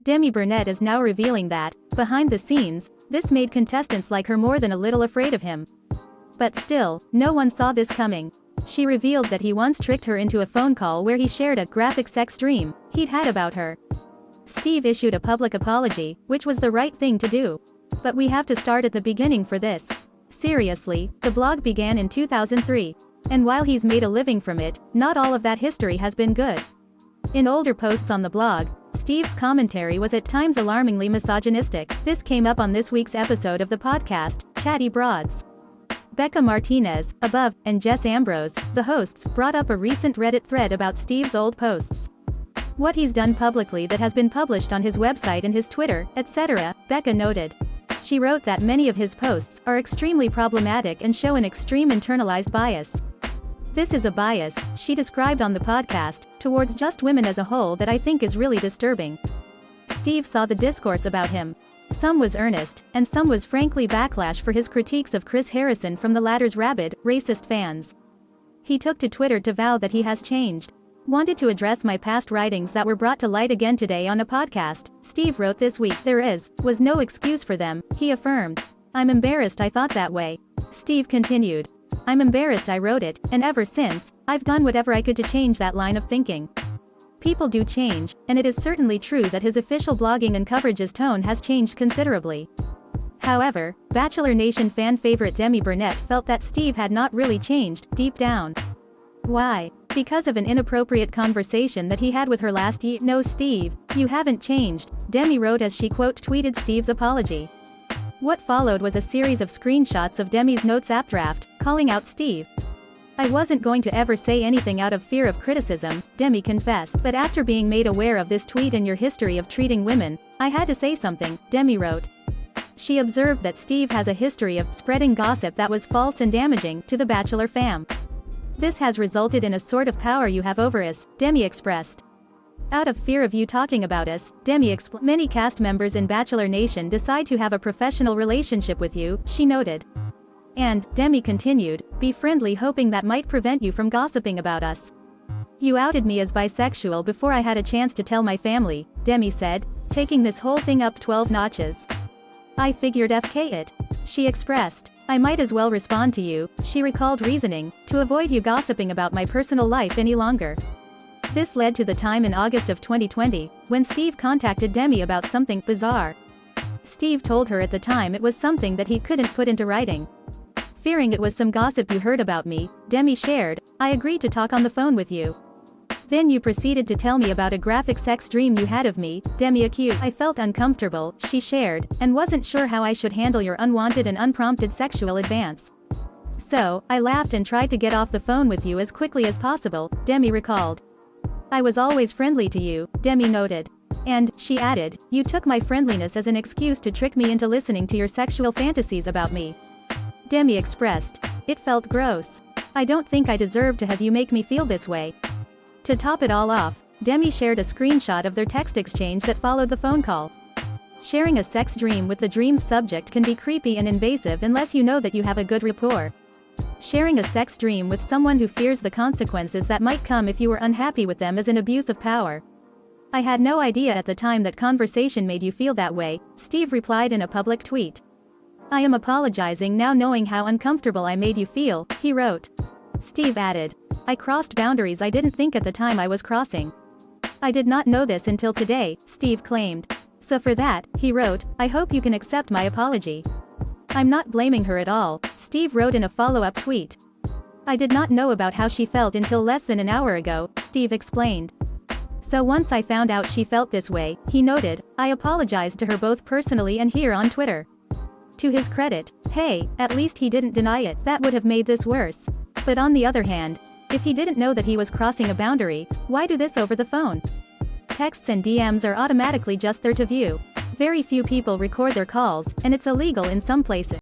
Demi Burnett is now revealing that, behind the scenes, this made contestants like her more than a little afraid of him. But still, no one saw this coming. She revealed that he once tricked her into a phone call where he shared a graphic sex dream he'd had about her. Steve issued a public apology, which was the right thing to do. But we have to start at the beginning for this. Seriously, the blog began in 2003. And while he's made a living from it, not all of that history has been good. In older posts on the blog, Steve's commentary was at times alarmingly misogynistic. This came up on this week's episode of the podcast, Chatty Broads. Becca Martinez, Above, and Jess Ambrose, the hosts, brought up a recent Reddit thread about Steve's old posts. What he's done publicly that has been published on his website and his Twitter, etc., Becca noted. She wrote that many of his posts are extremely problematic and show an extreme internalized bias. This is a bias, she described on the podcast, towards just women as a whole that I think is really disturbing. Steve saw the discourse about him. Some was earnest, and some was frankly backlash for his critiques of Chris Harrison from the latter's rabid, racist fans. He took to Twitter to vow that he has changed. Wanted to address my past writings that were brought to light again today on a podcast, Steve wrote this week. Was no excuse for them, he affirmed. I'm embarrassed I thought that way. Steve continued. I'm embarrassed I wrote it, and ever since, I've done whatever I could to change that line of thinking. People do change, and it is certainly true that his official blogging and coverage's tone has changed considerably. However, Bachelor Nation fan favorite Demi Burnett felt that Steve had not really changed, deep down. Why? Because of an inappropriate conversation that he had with her last year. No, Steve, you haven't changed, Demi wrote as she quote-tweeted Steve's apology. What followed was a series of screenshots of Demi's notes app draft, calling out Steve. I wasn't going to ever say anything out of fear of criticism, Demi confessed, but after being made aware of this tweet and your history of treating women, I had to say something, Demi wrote. She observed that Steve has a history of spreading gossip that was false and damaging to the Bachelor fam. This has resulted in a sort of power you have over us, Demi expressed. Out of fear of you talking about us, Demi explained. Many cast members in Bachelor Nation decide to have a professional relationship with you, she noted. And, Demi continued, be friendly hoping that might prevent you from gossiping about us. You outed me as bisexual before I had a chance to tell my family, Demi said, taking this whole thing up 12 notches. I figured FK it. She expressed. I might as well respond to you, she recalled reasoning, to avoid you gossiping about my personal life any longer. This led to the time in August of 2020, when Steve contacted Demi about something bizarre. Steve told her at the time it was something that he couldn't put into writing. Fearing it was some gossip you heard about me, Demi shared, I agreed to talk on the phone with you. Then you proceeded to tell me about a graphic sex dream you had of me, Demi accused. I felt uncomfortable, she shared, and wasn't sure how I should handle your unwanted and unprompted sexual advance. So, I laughed and tried to get off the phone with you as quickly as possible, Demi recalled. I was always friendly to you, Demi noted. And, she added, you took my friendliness as an excuse to trick me into listening to your sexual fantasies about me. Demi expressed. It felt gross. I don't think I deserve to have you make me feel this way. To top it all off, Demi shared a screenshot of their text exchange that followed the phone call. Sharing a sex dream with the dream's subject can be creepy and invasive unless you know that you have a good rapport. Sharing a sex dream with someone who fears the consequences that might come if you were unhappy with them is an abuse of power. I had no idea at the time that conversation made you feel that way, Steve replied in a public tweet. I am apologizing now knowing how uncomfortable I made you feel, he wrote. Steve added. I crossed boundaries I didn't think at the time I was crossing. I did not know this until today, Steve claimed. So for that, he wrote, I hope you can accept my apology. I'm not blaming her at all, Steve wrote in a follow-up tweet. I did not know about how she felt until less than an hour ago, Steve explained. So once I found out she felt this way, he noted, I apologized to her both personally and here on Twitter. To his credit, hey, at least he didn't deny it. That would have made this worse. But on the other hand, if he didn't know that he was crossing a boundary, why do this over the phone? Texts and DMs are automatically just there to view. Very few people record their calls, and it's illegal in some places.